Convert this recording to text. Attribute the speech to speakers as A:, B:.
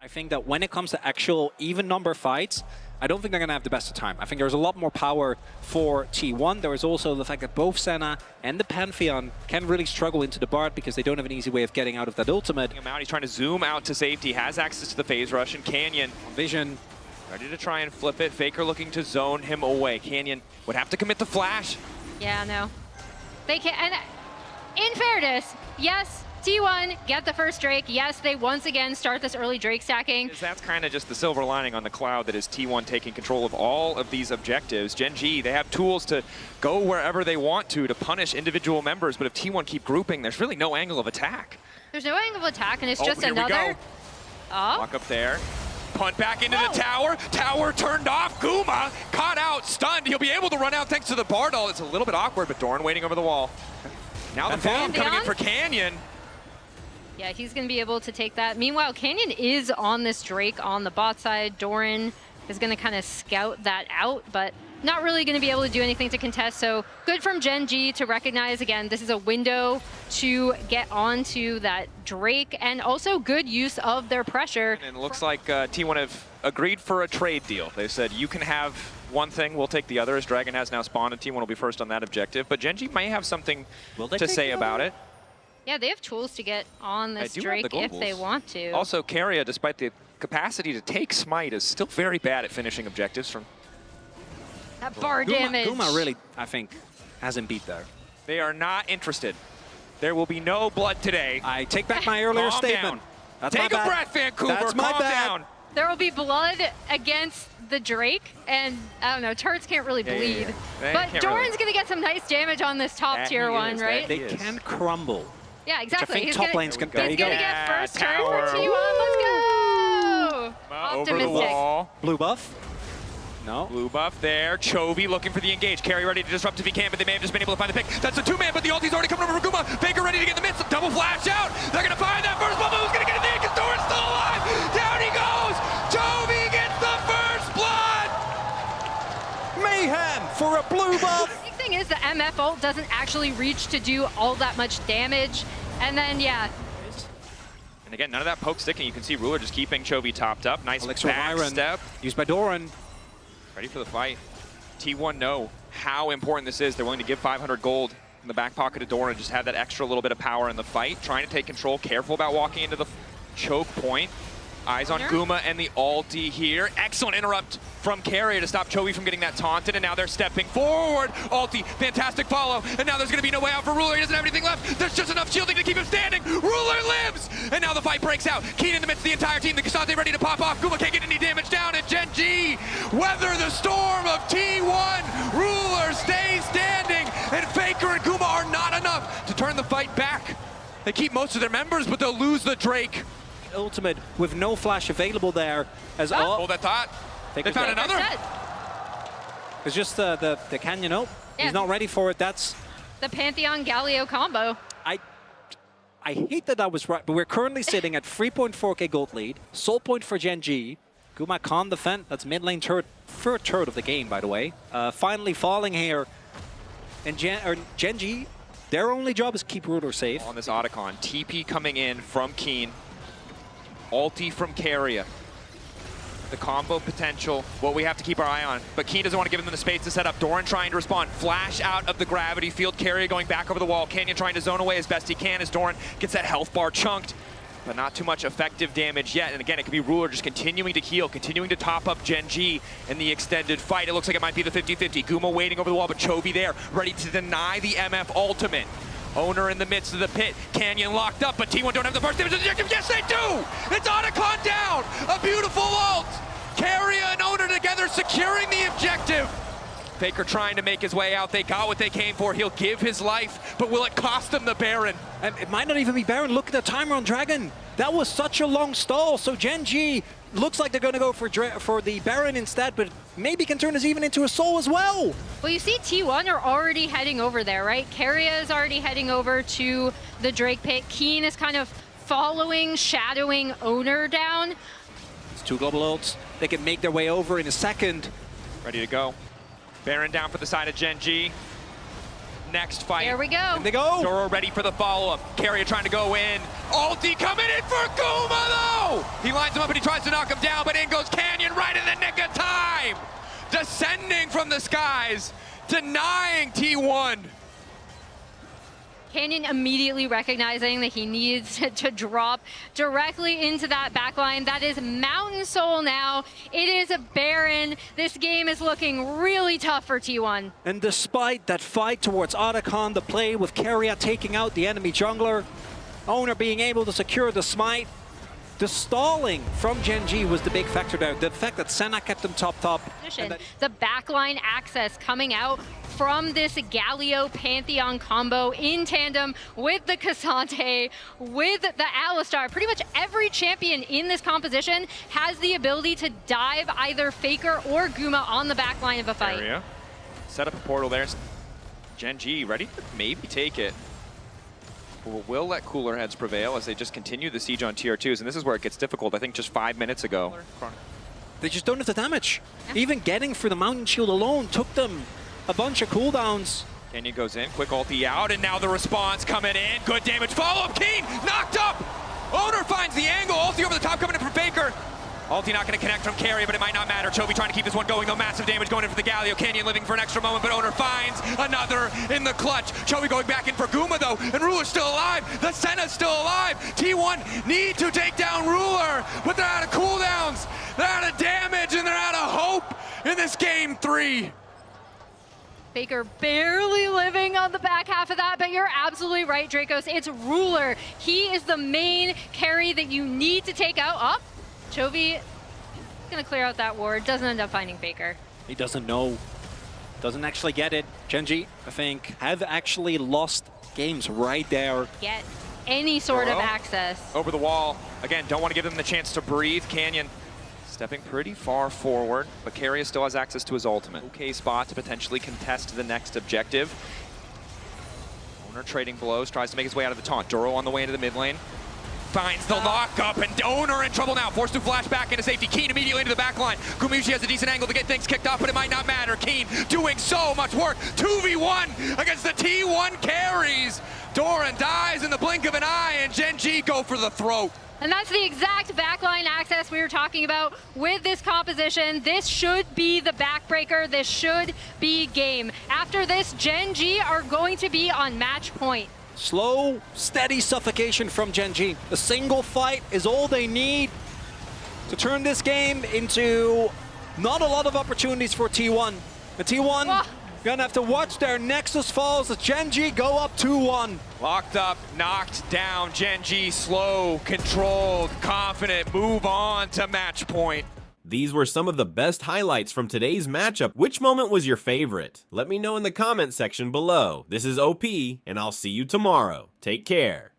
A: I think that when it comes to actual even number fights, I don't think they're going to have the best of time. I think there's a lot more power for T1. There is also the fact that both Senna and the Pantheon can really struggle into the Bard because they don't have an easy way of getting out of that ultimate.
B: He's trying to zoom out to safety, has access to the phase rush, and Canyon
A: Vision.
B: Ready to try and flip it. Faker looking to zone him away. Canyon would have to commit the flash.
C: Yeah, no. They can, and in fairness, yes, T1 get the first Drake. Yes, they once again start this early Drake stacking.
B: That's kind of just the silver lining on the cloud that is T1 taking control of all of these objectives. Gen.G, they have tools to go wherever they want to punish individual members, but if T1 keep grouping, there's really no angle of attack.
C: There's no angle of attack, and it's just
B: here
C: another...
B: Oh. Walk up there. Punt back into the tower. Tower turned off. Guma caught out, stunned. He'll be able to run out thanks to the Bardal. It's a little bit awkward, but Doran waiting over the wall. Now the bomb coming in for Canyon.
C: Yeah, he's going to be able to take that. Meanwhile, Canyon is on this Drake on the bot side. Doran is going to kind of scout that out, but not really going to be able to do anything to contest. So good from Gen.G to recognize, again, this is a window to get onto that Drake, and also good use of their pressure.
B: And it looks like T1 have agreed for a trade deal. They said, you can have one thing, we'll take the other, as Dragon has now spawned, and T1 will be first on that objective. But Gen.G may have something to say about it.
C: Yeah, they have tools to get on this Drake if they want to.
B: Also, Keria, despite the capacity to take Smite, is still very bad at finishing objectives from...
C: That bar damage.
A: Guma really, I think, hasn't beat there.
B: They are not interested. There will be no blood today.
A: I take back my earlier statement.
B: That's take a breath, Vancouver.
A: That's my
B: Calm down.
C: There will be blood against the Drake, and I don't know, turrets can't really bleed. But Doran's going to get some nice damage on this top tier one, right?
A: They can crumble.
C: Yeah, exactly.
A: He's going to
C: get first turn for T1. Let's go!
B: Over the wall.
A: Blue buff. No.
B: Blue buff there. Chovy looking for the engage. Carry ready to disrupt if he can, but they may have just been able to find the pick. That's a two-man, but the ulti's already coming over for Guma. Faker ready to get in the midst. Double flash out. They're going to find that first bubble. Who's going to get it there? Because Doran's still alive. Down he goes. Chovy gets the first blood.
A: Mayhem for a blue buff.
C: The thing is, the MF ult doesn't actually reach to do all that much damage. And then, yeah.
B: And again, none of that poke sticking. You can see Ruler just keeping Chovy topped up. Nice back step.
A: Used by Doran.
B: Ready for the fight. T1 know how important this is. They're willing to give 500 gold in the back pocket of Doran, just have that extra little bit of power in the fight. Trying to take control, careful about walking into the choke point. Eyes on Guma and the ulti here. Excellent interrupt from Keria to stop Chovy from getting that taunted, and now they're stepping forward. Ulti, fantastic follow, and now there's going to be no way out for Ruler. He doesn't have anything left. There's just enough shielding to keep him standing. Ruler lives, and now the fight breaks out. Keen in the midst of the entire team. The K'Sante ready to pop off. Guma can't get any damage down, and Gen.G weather the storm of T1. Ruler stays standing, and Faker and Guma are not enough to turn the fight back. They keep most of their members, but they'll lose the Drake.
A: Ultimate with no flash available there. As
B: Hold that thought. They found another.
A: It's just the Canyon ult. He's not ready for it. That's
C: the Pantheon Galio combo.
A: I hate that was right, but we're currently sitting at 3.4k gold lead. Soul point for Gen.G. Guma can't defend. That's mid lane third of the game, by the way. Finally falling here. And Gen.G, their only job is keep Ruler safe.
B: On this Otacon, TP coming in from Keen. Ulti from Keria. The combo potential, what we have to keep our eye on. But Keen doesn't want to give them the space to set up. Doran trying to respond. Flash out of the gravity field. Keria going back over the wall. Canyon trying to zone away as best he can as Doran gets that health bar chunked. But not too much effective damage yet. And again, it could be Ruler just continuing to heal, continuing to top up Gen.G in the extended fight. It looks like it might be the 50-50. Guma waiting over the wall, but Chovy there, ready to deny the MF ultimate. Owner in the midst of the pit. Canyon locked up, but T1 don't have the first damage objective. Yes, they do! It's Otacon down! A beautiful ult! Keria and Owner together securing the objective. Faker trying to make his way out. They got what they came for. He'll give his life, but will it cost them the Baron?
A: And it might not even be Baron. Look at the timer on Dragon. That was such a long stall. So Gen.G looks like they're going to go for the Baron instead, but maybe can turn this even into a Soul as well.
C: Well, you see T1 are already heading over there, right? Keria is already heading over to the Drake pit. Keen is kind of following, shadowing Owner down.
A: It's two global ults. They can make their way over in a second.
B: Ready to go. Baron down for the side of Gen.G. next fight.
C: Here we go.
A: And they go.
B: Doro ready for the follow-up. Carrier trying to go in. Ulti coming in for Guma, though! He lines him up and he tries to knock him down, but in goes Canyon right in the nick of time! Descending from the skies, denying T1.
C: Canyon immediately recognizing that he needs to drop directly into that backline. That is Mountain Soul now. It is a Baron. This game is looking really tough for T1.
A: And despite that fight towards Otacon, the play with Keria taking out the enemy jungler, Owner being able to secure the smite, the stalling from Gen.G was the big factor there. The fact that Senna kept them top.
C: The backline access coming out from this Galio Pantheon combo in tandem with the Cassante, with the Alistar. Pretty much every champion in this composition has the ability to dive either Faker or Guma on the backline of a fight.
B: Area. Set up a portal there. Gen.G ready to maybe take it. We'll let cooler heads prevail as they just continue the siege on tier 2s, and this is where it gets difficult. I think just 5 minutes ago.
A: They just don't have the damage. Even getting through the Mountain Shield alone took them a bunch of cooldowns.
B: Canyon goes in, quick ulti out, and now the response coming in. Good damage, follow-up, Keen, knocked up! Owner finds the angle, ulti over the top coming in from Faker. Ulti not going to connect from Carry, but it might not matter. Chovy trying to keep this one going, though. Massive damage going in for the Galio. Canyon living for an extra moment, but Owner finds another in the clutch. Chovy going back in for Guma, though, and Ruler's still alive. The Senna's still alive. T1 need to take down Ruler, but they're out of cooldowns. They're out of damage, and they're out of hope in this game 3.
C: Faker barely living on the back half of that, but you're absolutely right, Dracos. It's Ruler. He is the main carry that you need to take out. Up. Chovy gonna clear out that ward, doesn't end up finding Faker.
A: He doesn't know, doesn't actually get it. Gen.G, I think, have actually lost games right there.
C: Get any sort of access.
B: Over the wall. Again, don't want to give them the chance to breathe. Canyon stepping pretty far forward, but Carrier still has access to his ultimate. Okay spot to potentially contest the next objective. Owner trading blows, tries to make his way out of the taunt. Doro on the way into the mid lane. Finds the lockup, and Owner in trouble now. Forced to flash back into safety. Keen immediately into the back line. Gumayusi has a decent angle to get things kicked off, but it might not matter. Keen doing so much work. 2v1 against the T1 carries. Doran dies in the blink of an eye, and Gen.G go for the throat.
C: And that's the exact backline access we were talking about with this composition. This should be the backbreaker. This should be game. After this, Gen.G are going to be on match point.
A: Slow, steady suffocation from Gen.G. A single fight is all they need to turn this game into not a lot of opportunities for T1. The T1 gonna have to watch their Nexus falls as Gen.G go up 2-1.
B: Locked up, knocked down. Gen.G slow, controlled, confident, move on to match point.
D: These were some of the best highlights from today's matchup. Which moment was your favorite? Let me know in the comment section below. This is OP, and I'll see you tomorrow. Take care.